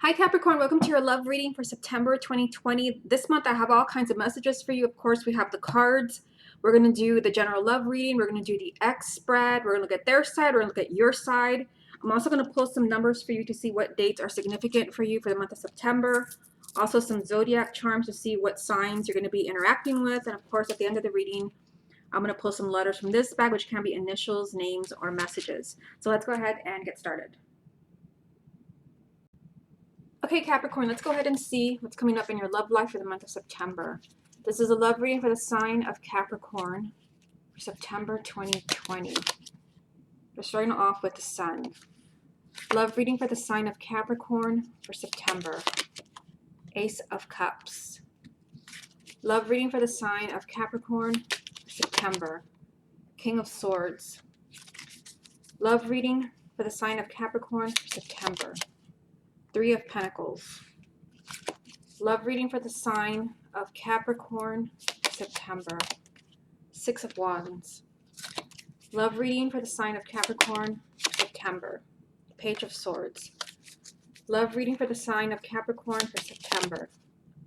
Hi Capricorn, welcome to your love reading for September 2020. This month I have all kinds of messages for you. Of course, we have the cards. We're going to do the general love reading. We're going to do the X spread. We're going to look at their side. We're going to look at your side. I'm also going to pull some numbers for you to see what dates are significant for you for the month of September. Also some zodiac charms to see what signs you're going to be interacting with. And of course, at the end of the reading, I'm going to pull some letters from this bag, which can be initials, names, or messages. So let's go ahead and get started. Okay, Capricorn, let's go ahead and see what's coming up in your love life for the month of September. This is a love reading for the sign of Capricorn for September 2020. We're starting off with the sun. Love reading for the sign of Capricorn for September. Ace of Cups. Love reading for the sign of Capricorn for September. King of Swords. Love reading for the sign of Capricorn for September. Three of Pentacles. Love reading for the sign of Capricorn, September. Six of Wands. Love reading for the sign of Capricorn, September. Page of Swords. Love reading for the sign of Capricorn for September.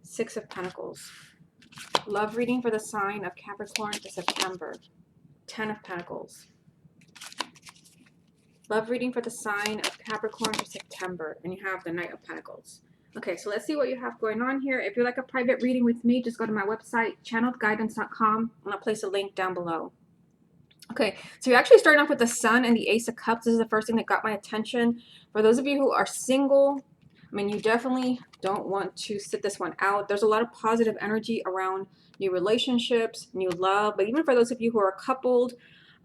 Six of Pentacles. Love reading for the sign of Capricorn for September. 10 of Pentacles. Love reading for the sign of Capricorn for September. And you have the Knight of Pentacles. Okay, so let's see what you have going on here. If you'd like a private reading with me, just go to my website, channeledguidance.com, and I'll place a link down below. Okay, so you're actually starting off with the Sun and the Ace of Cups. This is the first thing that got my attention. For those of you who are single, I mean, you definitely don't want to sit this one out. There's a lot of positive energy around new relationships, new love. But even for those of you who are coupled,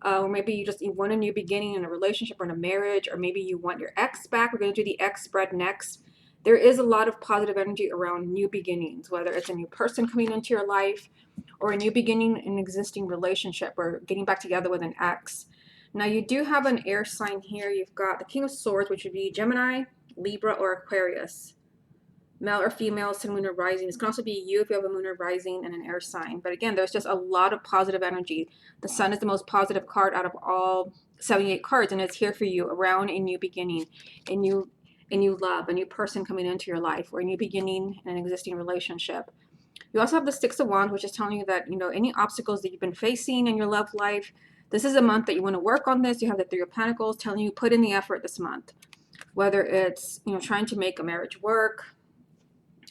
or maybe you want a new beginning in a relationship or in a marriage, or maybe you want your ex back. We're going to do the X spread next. There is a lot of positive energy around new beginnings, whether it's a new person coming into your life or a new beginning in an existing relationship or getting back together with an ex. Now, you do have an air sign here. You've got the King of Swords, which would be Gemini, Libra, or Aquarius. Male or female, sun, moon, or rising. This can also be you if you have a moon or rising and an air sign. But again, there's just a lot of positive energy. The Sun is the most positive card out of all 78 cards, and it's here for you around a new beginning, a new love, a new person coming into your life, or a new beginning in an existing relationship. You also have the Six of Wands, which is telling you that, any obstacles that you've been facing in your love life, this is a month that you want to work on this. You have the Three of Pentacles telling you put in the effort this month. Whether it's, trying to make a marriage work,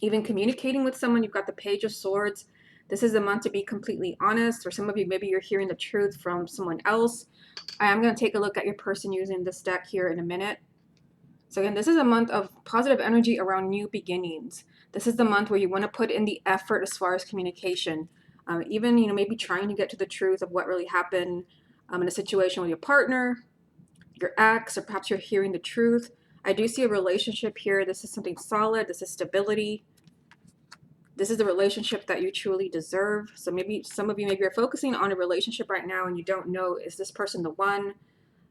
even communicating with someone, you've got the Page of Swords. This is a month to be completely honest, or some of you, maybe you're hearing the truth from someone else. I am going to take a look at your person using this deck here in a minute. So again, this is a month of positive energy around new beginnings. This is the month where you want to put in the effort as far as communication. Even, maybe trying to get to the truth of what really happened in a situation with your partner, your ex, or perhaps you're hearing the truth. I do see a relationship here. This is something solid. This is stability. This is the relationship that you truly deserve. So maybe some of you, maybe you're focusing on a relationship right now and you don't know, is this person the one?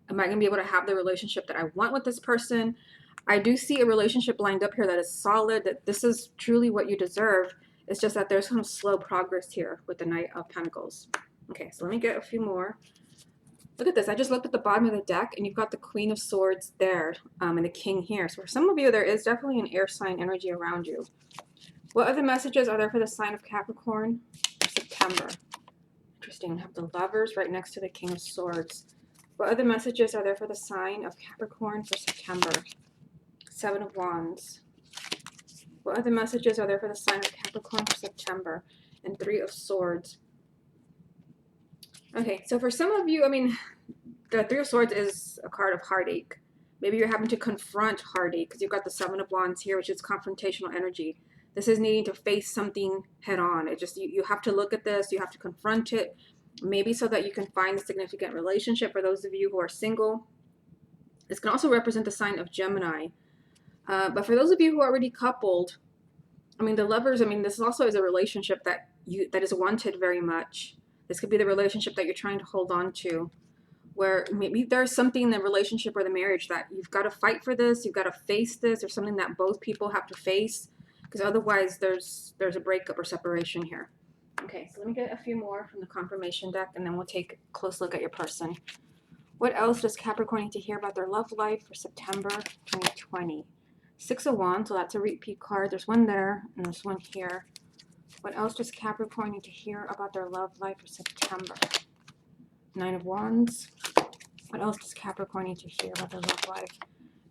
Am I going to be able to have the relationship that I want with this person? I do see a relationship lined up here that is solid, that this is truly what you deserve. It's just that there's some slow progress here with the Knight of Pentacles. Okay, so let me get a few more. Look at this. I just looked at the bottom of the deck, and you've got the Queen of Swords there and the King here. So for some of you, there is definitely an air sign energy around you. What other messages are there for the sign of Capricorn for September? Interesting. We have the Lovers right next to the King of Swords. What other messages are there for the sign of Capricorn for September? Seven of Wands. What other messages are there for the sign of Capricorn for September? And Three of Swords. Okay, so for some of you, I mean, the Three of Swords is a card of heartache. Maybe you're having to confront heartache because you've got the Seven of Wands here, which is confrontational energy. This is needing to face something head on. It just, you have to look at this, you have to confront it, maybe so that you can find a significant relationship. For those of you who are single, this can also represent the sign of Gemini. But for those of you who are already coupled, I mean, the Lovers, I mean, this also is a relationship that is wanted very much. This could be the relationship that you're trying to hold on to, where maybe there's something in the relationship or the marriage that you've got to fight for this, you've got to face this, or something that both people have to face, because otherwise there's a breakup or separation here. Okay, so let me get a few more from the confirmation deck, and then we'll take a close look at your person. What else does Capricorn need to hear about their love life for September 2020? Six of Wands, so that's a repeat card. There's one there and there's one here. What else does Capricorn need to hear about their love life for September? Nine of Wands. What else does Capricorn need to hear about their love life?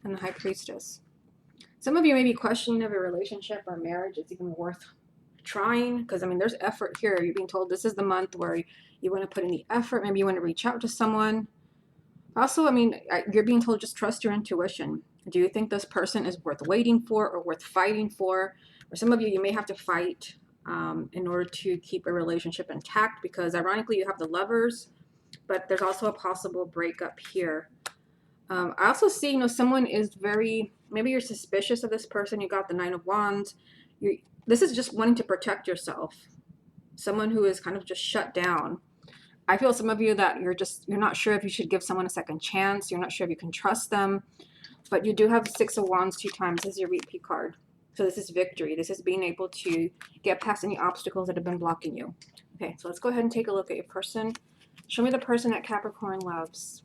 And the High Priestess. Some of you may be questioning if a relationship or marriage is even worth trying, because I mean there's effort here. You're being told this is the month where you want to put in the effort. Maybe you want to reach out to someone. Also, I mean, you're being told just trust your intuition. Do you think this person is worth waiting for or worth fighting for? For some of you, you may have to fight in order to keep a relationship intact, because ironically you have the Lovers, but there's also a possible breakup here. I also see, you know, someone is very, maybe you're suspicious of this person. You got the Nine of Wands. This is just wanting to protect yourself. Someone who is kind of just shut down. I feel some of you that you're not sure if you should give someone a second chance. You're not sure if you can trust them, but you do have the Six of Wands 2 times. This is your repeat card. So this is victory. This is being able to get past any obstacles that have been blocking you. Okay, so let's go ahead and take a look at your person. Show me the person that Capricorn loves.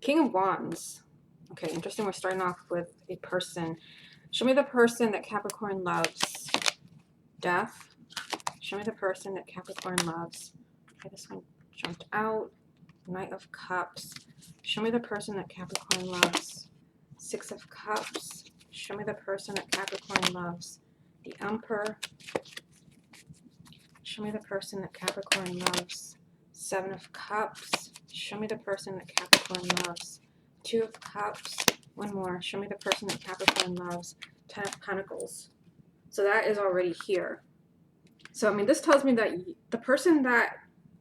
King of Wands. Okay, interesting. We're starting off with a person. Show me the person that Capricorn loves. Death. Show me the person that Capricorn loves. Okay, this one jumped out. Knight of Cups. Show me the person that Capricorn loves. Six of Cups. Show me the person that Capricorn loves. The Emperor. Show me the person that Capricorn loves. Seven of Cups. Show me the person that Capricorn loves. Two of Cups. One more. Show me the person that Capricorn loves. Ten of Pentacles. So that is already here. So, I mean, this tells me that the person that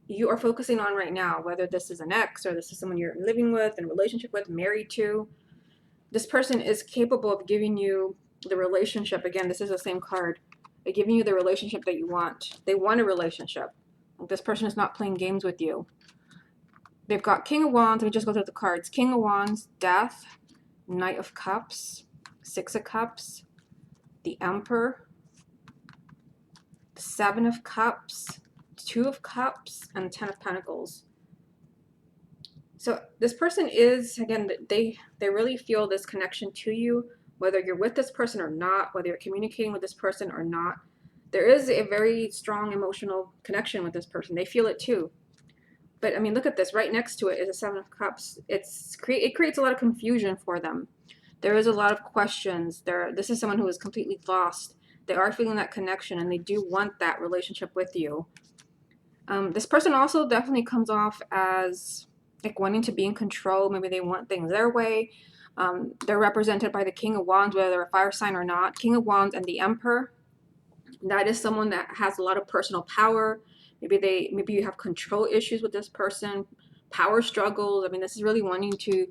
you are focusing on right now, whether this is an ex or this is someone you're living with, in a relationship with, married to, this person is capable of giving you the relationship. Again, this is the same card. They're giving you the relationship that you want. They want a relationship. This person is not playing games with you. They've got King of Wands. Let me just go through the cards. King of Wands, Death, Knight of Cups, Six of Cups, the Emperor, Seven of Cups, Two of Cups, and Ten of Pentacles. So this person is, again, they really feel this connection to you, whether you're with this person or not, whether you're communicating with this person or not. There is a very strong emotional connection with this person. They feel it too. But I mean, look at this. Right next to it is a Seven of Cups. It creates a lot of confusion for them. There is a lot of questions. This is someone who is completely lost. They are feeling that connection, and they do want that relationship with you. This person also definitely comes off as like wanting to be in control. Maybe they want things their way. They're represented by the King of Wands, whether they're a fire sign or not. King of Wands and the Emperor. That is someone that has a lot of personal power. Maybe you have control issues with this person, power struggles. I mean, this is really wanting to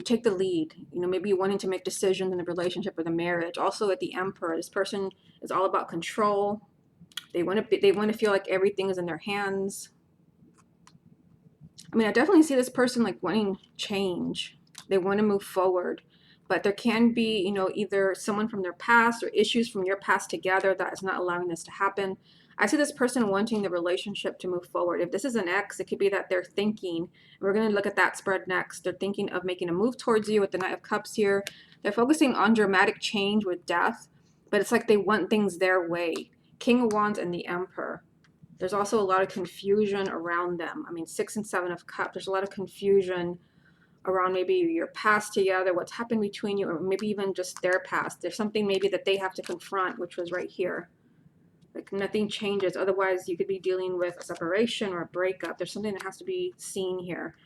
take the lead. You know, maybe wanting to make decisions in the relationship or the marriage. Also at the Emperor, this person is all about control. They want to feel like everything is in their hands. I mean, I definitely see this person like wanting change. They want to move forward. But there can be, you know, either someone from their past or issues from your past together that is not allowing this to happen. I see this person wanting the relationship to move forward. If this is an ex, it could be that they're thinking, we're going to look at that spread next. They're thinking of making a move towards you with the Knight of Cups here. They're focusing on dramatic change with death, but it's like they want things their way. King of Wands and the Emperor. There's also a lot of confusion around them. I mean, Six and Seven of Cups. There's a lot of confusion around maybe your past together, what's happened between you, or maybe even just their past. There's something maybe that they have to confront, which was right here. Like nothing changes. Otherwise, you could be dealing with a separation or a breakup. There's something that has to be seen here.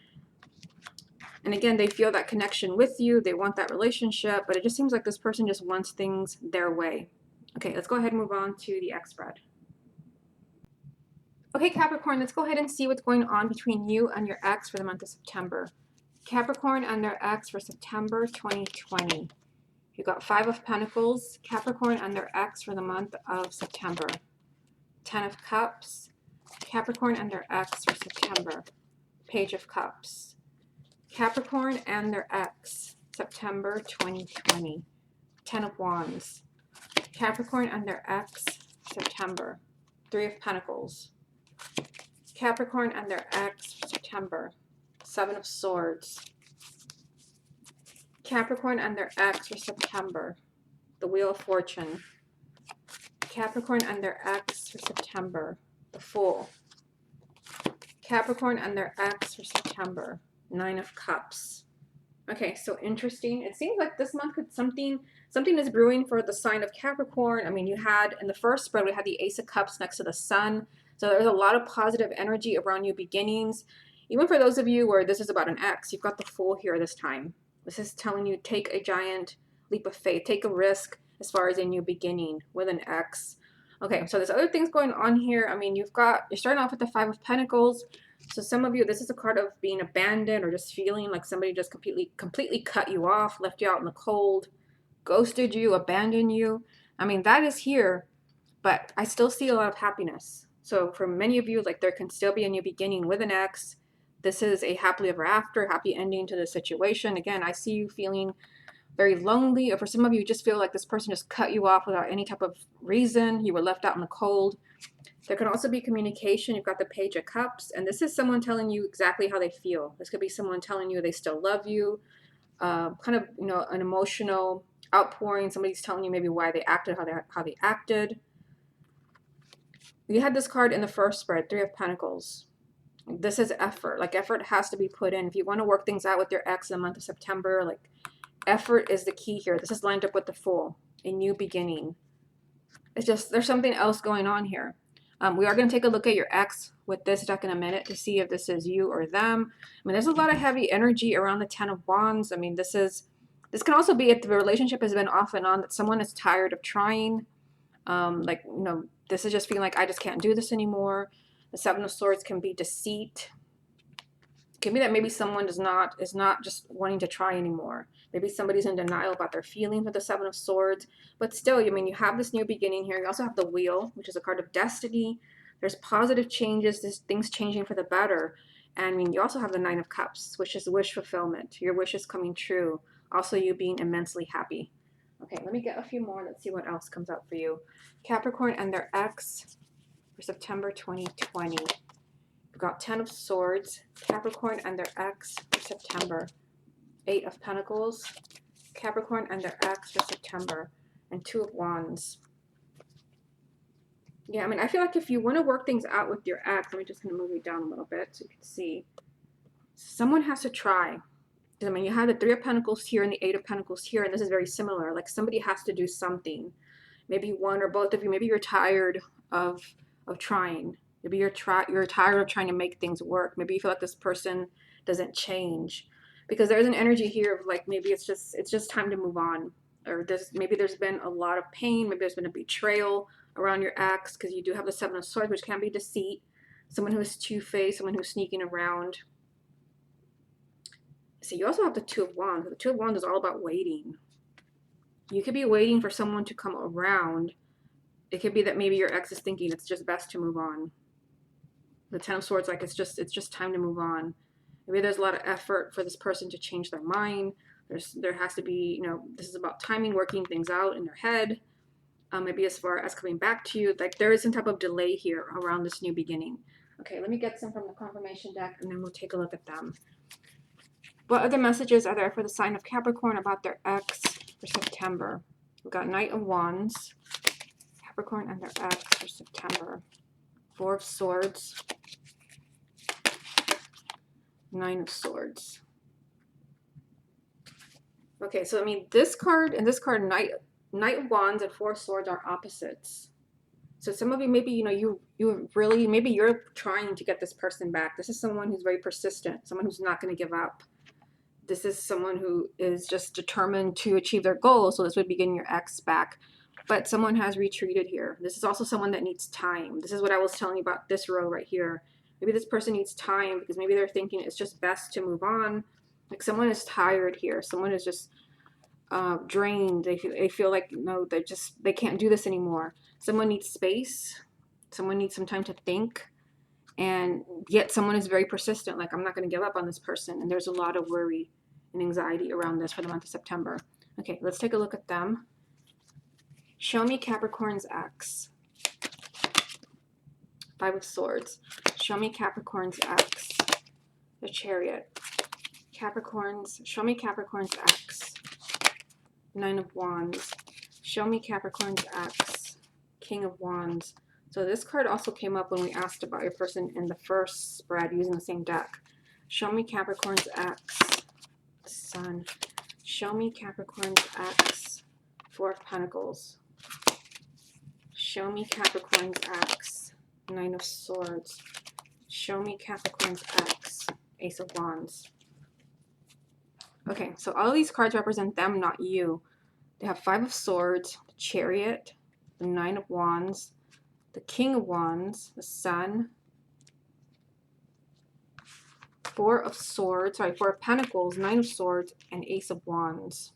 And again, they feel that connection with you. They want that relationship, but it just seems like this person just wants things their way. Okay, let's go ahead and move on to the X spread. Okay, Capricorn, let's go ahead and see what's going on between you and your ex for the month of September. Capricorn and their ex for September 2020. You got Five of Pentacles, Capricorn and their ex for the month of September. Ten of Cups, Capricorn and their ex for September. Page of Cups, Capricorn and their ex, September 2020. Ten of Wands, Capricorn and their ex, September. Three of Pentacles, Capricorn and their ex, September. Seven of Swords, Capricorn and their ex for September. The Wheel of Fortune. Capricorn and their ex for September. The Fool. Capricorn and their ex for September. 9 of Cups. Okay, so interesting. It seems like this month could something is brewing for the sign of Capricorn. I mean, you had in the first spread, we had the Ace of Cups next to the Sun. So there's a lot of positive energy around new beginnings. Even for those of you where this is about an ex, you've got the Fool here this time. This is telling you take a giant leap of faith, take a risk as far as a new beginning with an ex. Okay, so there's other things going on here. I mean, you're starting off with the 5 of Pentacles. So some of you, this is a card of being abandoned or just feeling like somebody just completely cut you off, left you out in the cold, ghosted you, abandoned you. I mean, that is here, but I still see a lot of happiness. So for many of you, like there can still be a new beginning with an ex. This is a happily ever after, happy ending to the situation. Again, I see you feeling very lonely, or for some of you, just feel like this person just cut you off without any type of reason. You were left out in the cold. There can also be communication. You've got the Page of Cups, and this is someone telling you exactly how they feel. This could be someone telling you they still love you, kind of, you know, an emotional outpouring. Somebody's telling you maybe why they acted how they acted. You had this card in the first spread, 3 of Pentacles. This is effort. Like effort has to be put in. If you want to work things out with your ex in the month of September, like effort is the key here. This is lined up with the Fool, a new beginning. It's just, there's something else going on here. We are going to take a look at your ex with this deck in a minute to see if this is you or them. I mean, there's a lot of heavy energy around the 10 of Wands. I mean, this can also be if the relationship has been off and on, that someone is tired of trying. Like, you know, this is just feeling like I just can't do this anymore. The 7 of Swords can be deceit. It can be that maybe someone is not just wanting to try anymore. Maybe somebody's in denial about their feelings with the 7 of Swords. But still, I mean, you have this new beginning here. You also have the Wheel, which is a card of destiny. There's positive changes. There's things changing for the better. And I mean, you also have the 9 of Cups, which is wish fulfillment. Your wish is coming true. Also, you being immensely happy. Okay, let me get a few more. Let's see what else comes out for you. Capricorn and their ex for September 2020. We've got 10 of Swords, Capricorn and their ex for September. 8 of Pentacles, Capricorn and their ex for September, and 2 of Wands. Yeah, I mean, I feel like if you want to work things out with your ex, let me just kind of move you down a little bit so you can see. Someone has to try. I mean, you have the 3 of Pentacles here and the 8 of Pentacles here, and this is very similar. Like somebody has to do something. Maybe one or both of you. Maybe you're tired of trying. Maybe you're tired of trying to make things work. Maybe you feel like this person doesn't change. Because there's an energy here of like maybe it's just time to move on, or maybe there's been a lot of pain, maybe there's been a betrayal around your ex, because you do have the 7 of Swords, which can be deceit, someone who is two-faced, someone who's sneaking around. So you also have the 2 of Wands. The 2 of Wands is all about waiting. You could be waiting for someone to come around. It could be that maybe your ex is thinking it's just best to move on. The 10 of Swords, like it's just time to move on. Maybe there's a lot of effort for this person to change their mind. There has to be, you know, this is about timing, working things out in their head. Maybe as far as coming back to you, like there is some type of delay here around this new beginning. Okay, let me get some from the confirmation deck and then we'll take a look at them. What other messages are there for the sign of Capricorn about their ex for September? We've got Knight of Wands, Capricorn and their ex for September. 4 of Swords, 9 of Swords. Okay, so I mean, this card and this card, Knight of Wands and 4 of Swords, are opposites. So some of you, maybe, you know, you really, maybe you're trying to get this person back. This is someone who's very persistent, someone who's not going to give up. This is someone who is just determined to achieve their goals. So this would be getting your ex back. But someone has retreated here. This is also someone that needs time. This is what I was telling you about this row right here. Maybe this person needs time because maybe they're thinking it's just best to move on. Like someone is tired here. Someone is just drained. They feel like, no, they can't do this anymore. Someone needs space. Someone needs some time to think. And yet someone is very persistent. Like, I'm not going to give up on this person. And there's a lot of worry and anxiety around this for the month of September. Okay, let's take a look at them. Show me Capricorn's ex. 5 of Swords. Show me Capricorn's ex. The Chariot. Show me Capricorn's ex. Nine of Wands. Show me Capricorn's ex. King of Wands. So this card also came up when we asked about your person in the first spread using the same deck. Show me Capricorn's ex. Sun. Show me Capricorn's ex. Four of Pentacles. Show me Capricorn's ex. Nine of Swords. Show me Capricorn's ex. Ace of Wands. Okay, so all of these cards represent them, not you. They have Five of Swords, the Chariot, the Nine of Wands, the King of Wands, the Sun, Four of Swords, sorry, Four of Pentacles, Nine of Swords, and Ace of Wands.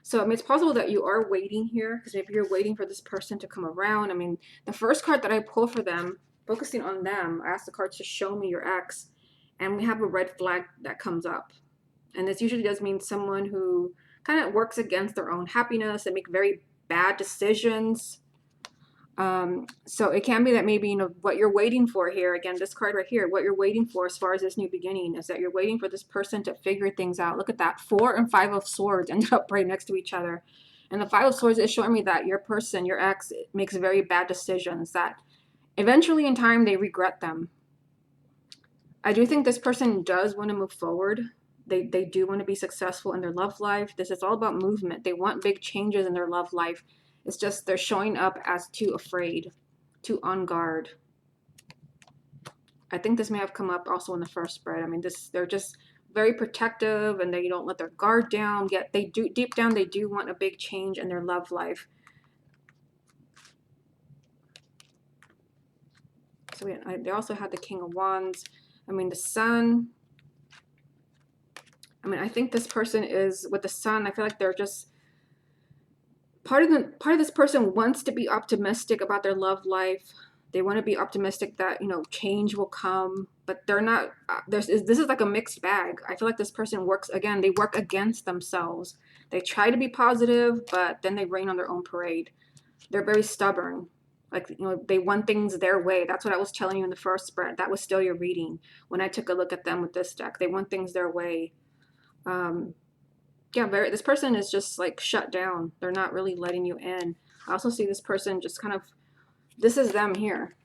So I mean, it's possible that you are waiting here, because maybe you're waiting for this person to come around. I mean, the first card that I pull for them, focusing on them, I asked the cards to show me your ex, and we have a red flag that comes up. And this usually does mean someone who kind of works against their own happiness and make very bad decisions. So it can be that maybe, you know, what you're waiting for here, again, this card right here, what you're waiting for as far as this new beginning is that you're waiting for this person to figure things out. Look at that. Four and Five of Swords ended up right next to each other. And the Five of Swords is showing me that your person, your ex, makes very bad decisions that eventually in time they regret them. I do think this person does want to move forward. They do want to be successful in their love life. This is all about movement. They want big changes in their love life. It's just they're showing up as too afraid, too on guard. I think this may have come up also in the first spread. I mean, they're just very protective and they don't let their guard down. Yet they do, deep down, they do want a big change in their love life. So they also had the King of Wands. I mean, the Sun. I mean, I think this person is with the Sun. I feel like they're just part of this person wants to be optimistic about their love life. They want to be optimistic that, you know, change will come, but they're not. This is like a mixed bag. I feel like this person works, again, they work against themselves. They try to be positive, but then they rain on their own parade. They're very stubborn. Like, you know, they want things their way. That's what I was telling you in the first spread. That was still your reading when I took a look at them with this deck. They want things their way. Yeah, this person is just like shut down. They're not really letting you in. I also see this person just kind of, this is them here.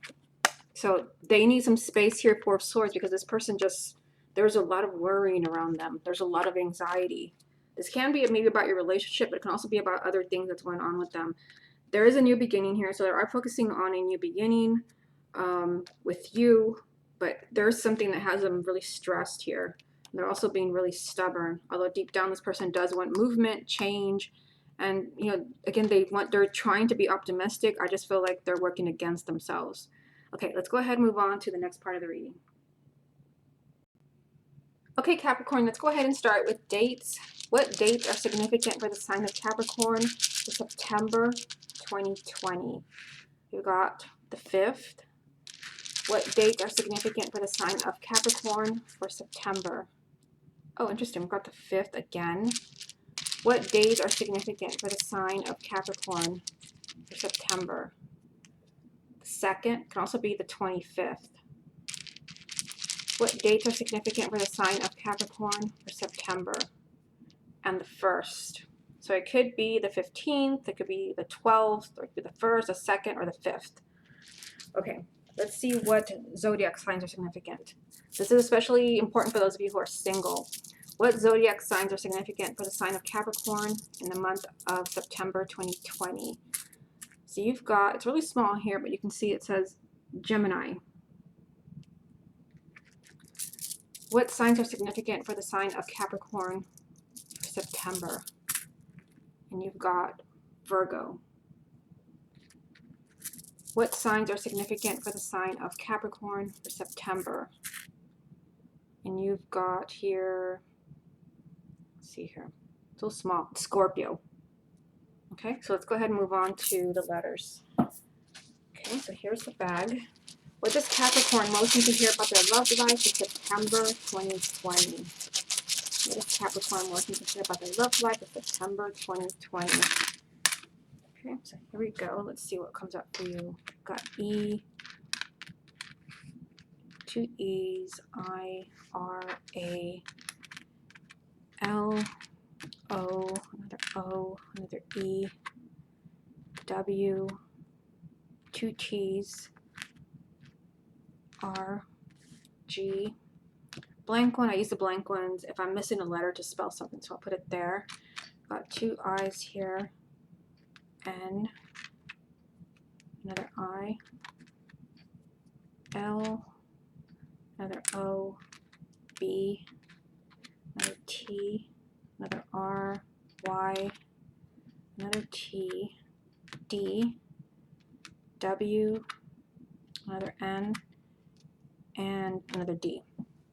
So they need some space here, Four of Swords, because this person just, there's a lot of worrying around them. There's a lot of anxiety. This can be maybe about your relationship, but it can also be about other things that's going on with them. There is a new beginning here, so they are focusing on a new beginning with you, but there's something that has them really stressed here. They're also being really stubborn, although deep down this person does want movement, change, and, you know, again, they're trying to be optimistic. I just feel like they're working against themselves. Okay, let's go ahead and move on to the next part of the reading. Okay, Capricorn, let's go ahead and start with dates. What dates are significant for the sign of Capricorn for September 2020? We've got the 5th. What dates are significant for the sign of Capricorn for September? Oh, interesting. We've got the 5th again. What days are significant for the sign of Capricorn for September? The 2nd can also be the 25th. What dates are significant for the sign of Capricorn for September? And the 1st. So it could be the 15th, it could be the 12th, or it could be the 1st, the 2nd, or the 5th. Okay, let's see what zodiac signs are significant. This is especially important for those of you who are single. What zodiac signs are significant for the sign of Capricorn in the month of September 2020? So you've got, it's really small here, but you can see it says Gemini. What signs are significant for the sign of Capricorn for September? And you've got Virgo. What signs are significant for the sign of Capricorn for September? And you've got here, let's see here, so small, Scorpio. Okay, so let's go ahead and move on to the letters. Okay, so here's the bag. What does Capricorn most need to hear about their love life in September 2020? What does Capricorn most need to hear about their love life in September 2020? Okay, so here we go. Let's see what comes up for you. Got E, 2 E's, I, R, A, L, O, another O, another E, W, 2 T's, R, G, blank one. I use the blank ones if I'm missing a letter to spell something, so I'll put it there. Got 2 I's here, N, another I, L, another O, B, another T, another R, Y, another T, D, W, another N, and another D.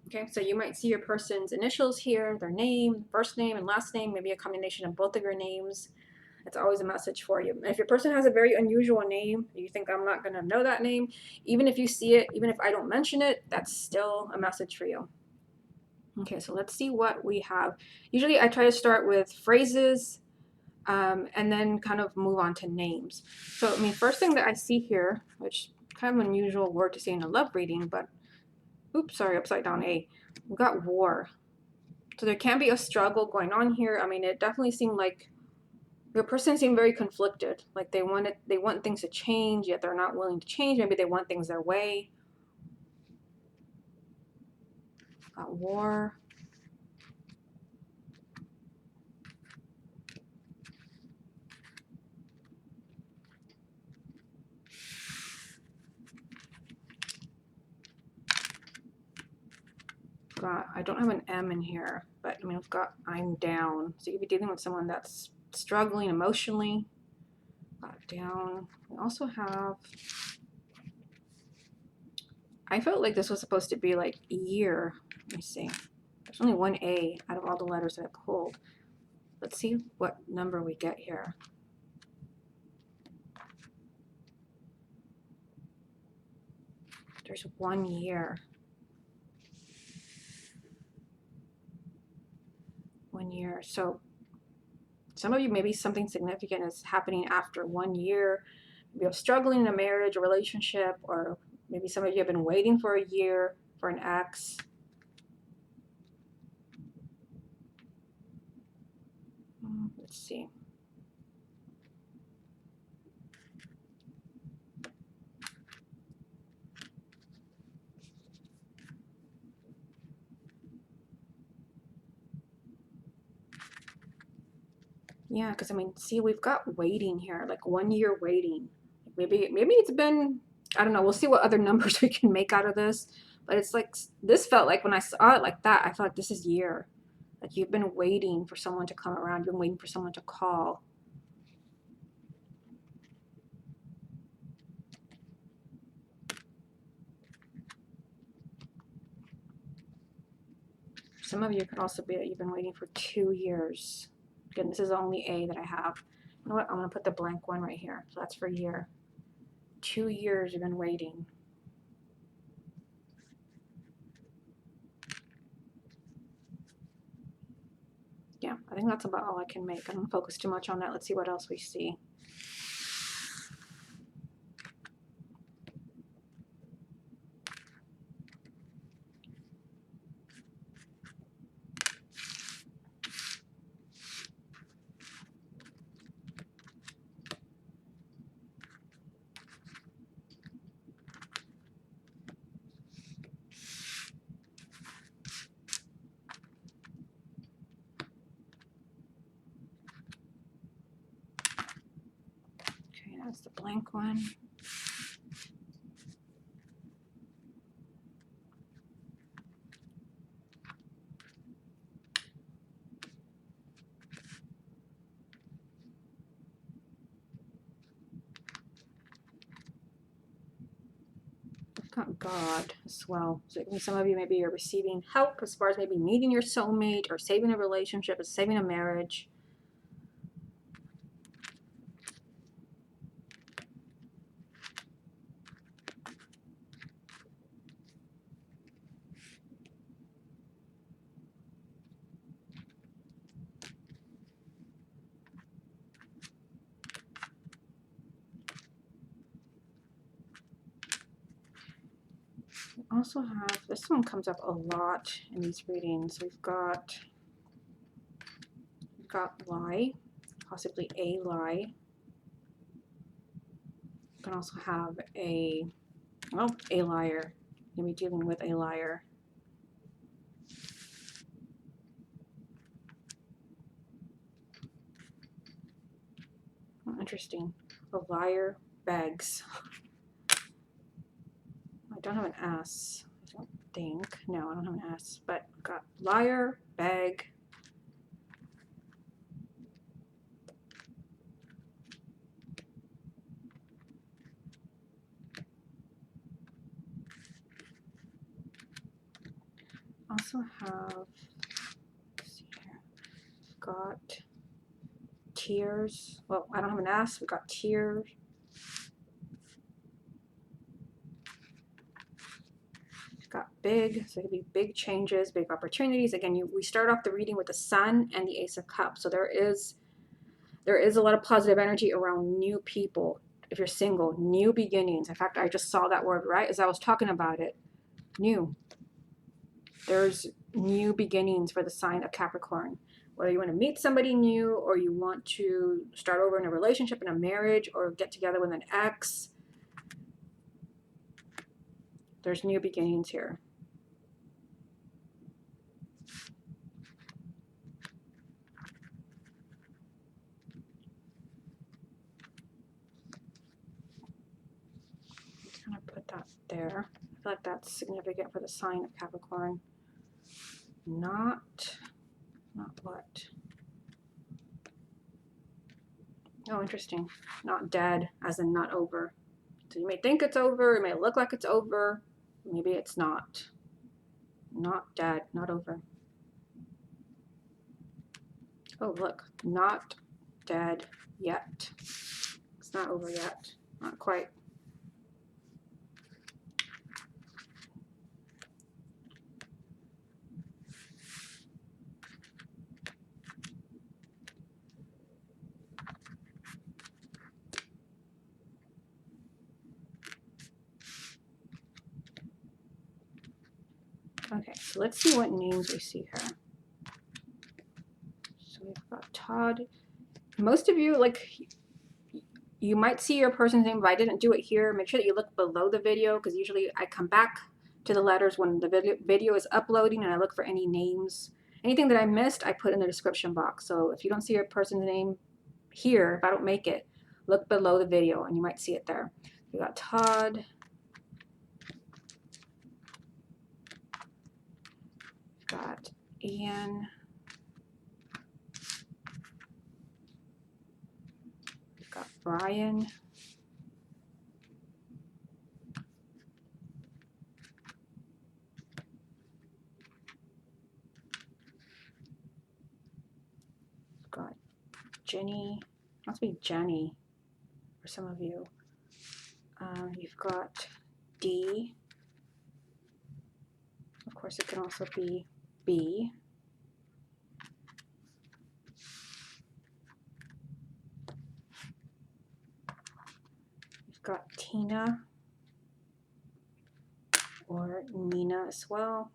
Okay, so you might see your person's initials here, their name, first name and last name, maybe a combination of both of your names. It's always a message for you. And if your person has a very unusual name, you think I'm not going to know that name, even if you see it, even if I don't mention it, that's still a message for you. Okay, so let's see what we have. Usually I try to start with phrases and then kind of move on to names. So, I mean, first thing that I see here, which kind of an unusual word to say in a love reading, but oops, sorry, upside down A. We got war. So there can be a struggle going on here. I mean, it definitely seemed like your person seemed very conflicted. Like they want things to change, yet they're not willing to change. Maybe they want things their way. Got war. Got, I don't have an M in here, but I mean, I've got I'm down. So you could be dealing with someone that's struggling emotionally. Got down. We also have, I felt like this was supposed to be like year. Let me see. There's only one A out of all the letters that I pulled. Let's see what number we get here. There's 1 year. 1 year. So some of you, maybe something significant is happening after 1 year. Maybe you're struggling in a marriage or relationship, or maybe some of you have been waiting for a year for an ex. Let's see. Yeah, because I mean, see, we've got waiting here, like 1 year waiting. Maybe it's been, I don't know. We'll see what other numbers we can make out of this. But it's like, this felt like when I saw it like that, I felt like this is year. Like you've been waiting for someone to come around. You've been waiting for someone to call. Some of you could also be that you've been waiting for 2 years. Again, this is only A that I have. You know what? I'm going to put the blank one right here. So that's for year. 2 years you've been waiting. Yeah, I think that's about all I can make. I don't focus too much on that. Let's see what else we see. Okay, that's the blank one. Got God as well. So some of you, maybe you're receiving help as far as maybe meeting your soulmate or saving a relationship or saving a marriage. We also have, this one comes up a lot in these readings. We've got lie. possibly a lie. You can also have a liar. You'll be dealing with a liar. Oh, interesting. A liar begs. I don't have an S. I don't think. No, I don't have an S. But I've got liar, beg. Also have, let's see here, got tears. Well, I don't have an S. We got tears. Got big, so it could be big changes, big opportunities. Again, we start off the reading with the Sun and the Ace of Cups. So there is a lot of positive energy around new people. If you're single, new beginnings. In fact, I just saw that word right as I was talking about it. New. There's new beginnings for the sign of Capricorn. Whether you want to meet somebody new or you want to start over in a relationship, in a marriage, or get together with an ex, there's new beginnings here. Just gonna put that there. I feel like that's significant for the sign of Capricorn. Not what? Oh, interesting. Not dead, as in not over. So you may think it's over, it may look like it's over, maybe it's not. Not dead, not over. Oh, look, not dead yet. It's not over yet, not quite. Okay, so let's see what names we see here. So we've got Todd. Most of you, like, you might see your person's name, but I didn't do it here. Make sure that you look below the video, because usually I come back to the letters when the video is uploading and I look for any names. Anything that I missed, I put in the description box. So if you don't see your person's name here, if I don't make it, look below the video and you might see it there. We got Todd. We've got Ian. We've got Briann. We've got Jenny. Must be Jenny for some of you. You've got D. Of course, it can also be B. You've got Tina or Nina as well.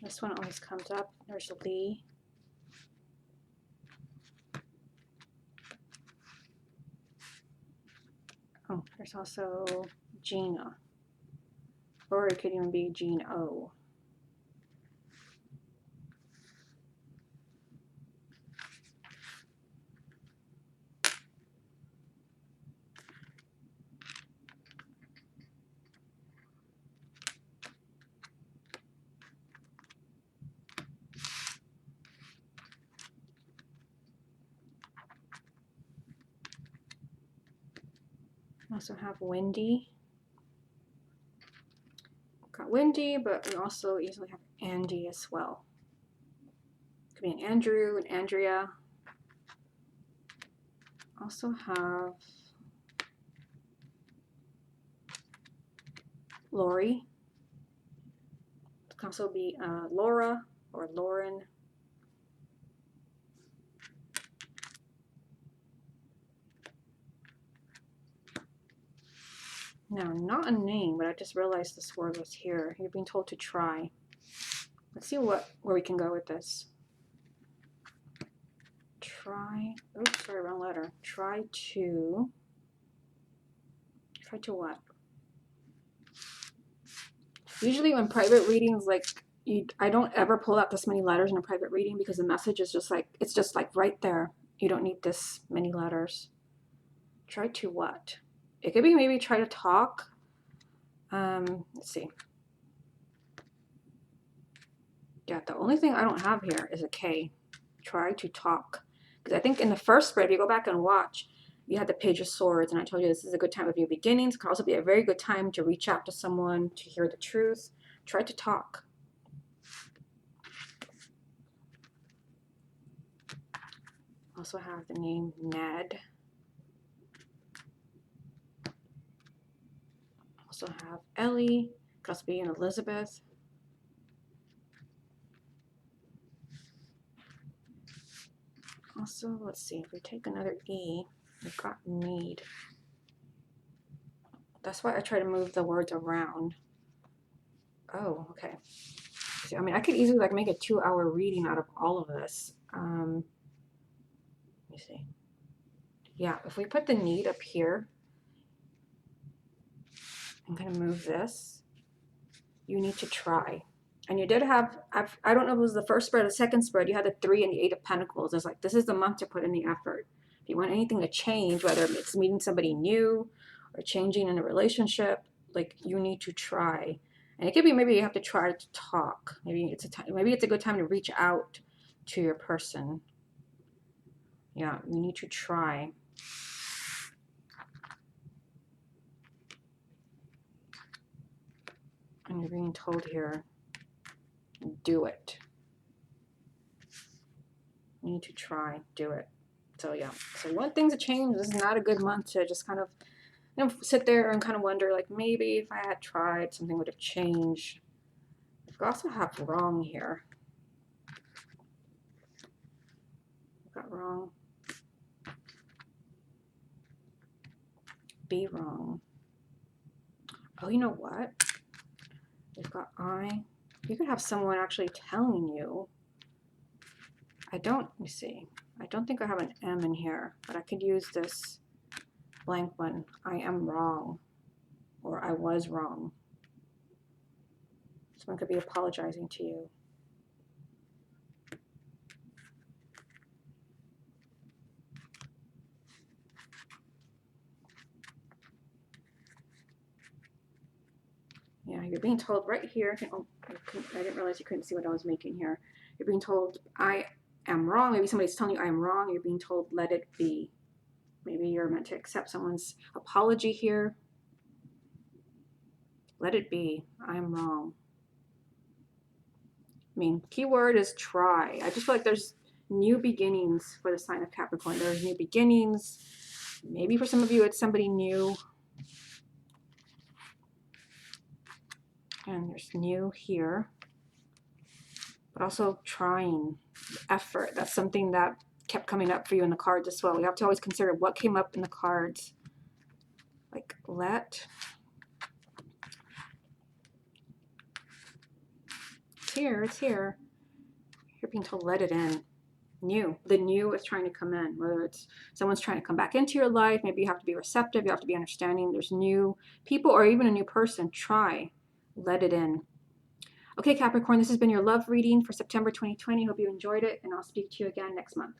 This one always comes up. There's Lee. Oh, there's also Gina. Or it could even be Jean O. We also have Wendy. We've got Wendy, but we also easily have Andy as well. Could be an Andrew, an Andrea. Also have Rory. Can also be Laura or Lauren. Now, not a name, but I just realized this word was here. You're being told to try. Let's see where we can go with this. Try, oops, sorry, wrong letter. Try to what? Usually when private readings, like, I don't ever pull out this many letters in a private reading because the message is just like, it's just like right there. You don't need this many letters. Try to what? It could be maybe try to talk. Let's see. Yeah, the only thing I don't have here is a K. Try to talk. Because I think in the first spread, if you go back and watch, you had the Page of Swords, and I told you this is a good time of new beginnings. It could also be a very good time to reach out to someone, to hear the truth. Try to talk. Also have the name Ned. Also have Ellie. Could also be an Elizabeth. Also, let's see, if we take another E, we've got need. That's why I try to move the words around. Oh, okay. So, I mean, I could easily like make a 2-hour reading out of all of this. Let me see. Yeah, if we put the need up here, I'm gonna move this. You need to try. And you did have, I don't know if it was the first spread or the second spread, you had the 3 and the 8 of Pentacles. It's like, this is the month to put in the effort. If you want anything to change, whether it's meeting somebody new or changing in a relationship, like you need to try. And it could be maybe you have to try to talk. Maybe it's a good time to reach out to your person. Yeah, you need to try. And you're being told here, do it. You need to try, do it. So yeah, so you want things to change. This is not a good month to just kind of, you know, sit there and kind of wonder, like, maybe if I had tried, something would have changed. We also have wrong here. We've got wrong. Be wrong. Oh, you know what? We've got I. You could have someone actually telling you. Let me see. I don't think I have an M in here, but I could use this blank one. I am wrong, or I was wrong. Someone could be apologizing to you. Yeah, you're being told right here. Oh, I didn't realize you couldn't see what I was making here. You're being told, I am wrong. Maybe somebody's telling you I am wrong. You're being told, let it be. Maybe you're meant to accept someone's apology here. Let it be. I am wrong. I mean, keyword is try. I just feel like there's new beginnings for the sign of Capricorn. There's new beginnings. Maybe for some of you, it's somebody new. And there's new here. But also trying, effort. That's something that kept coming up for you in the cards as well. We have to always consider what came up in the cards. Like let. It's here, it's here. You're being told let it in. New. The new is trying to come in. Whether it's someone's trying to come back into your life, maybe you have to be receptive, you have to be understanding. There's new people or even a new person. Try. Let it in. Okay, Capricorn, this has been your love reading for September 2020. Hope you enjoyed it, and I'll speak to you again next month.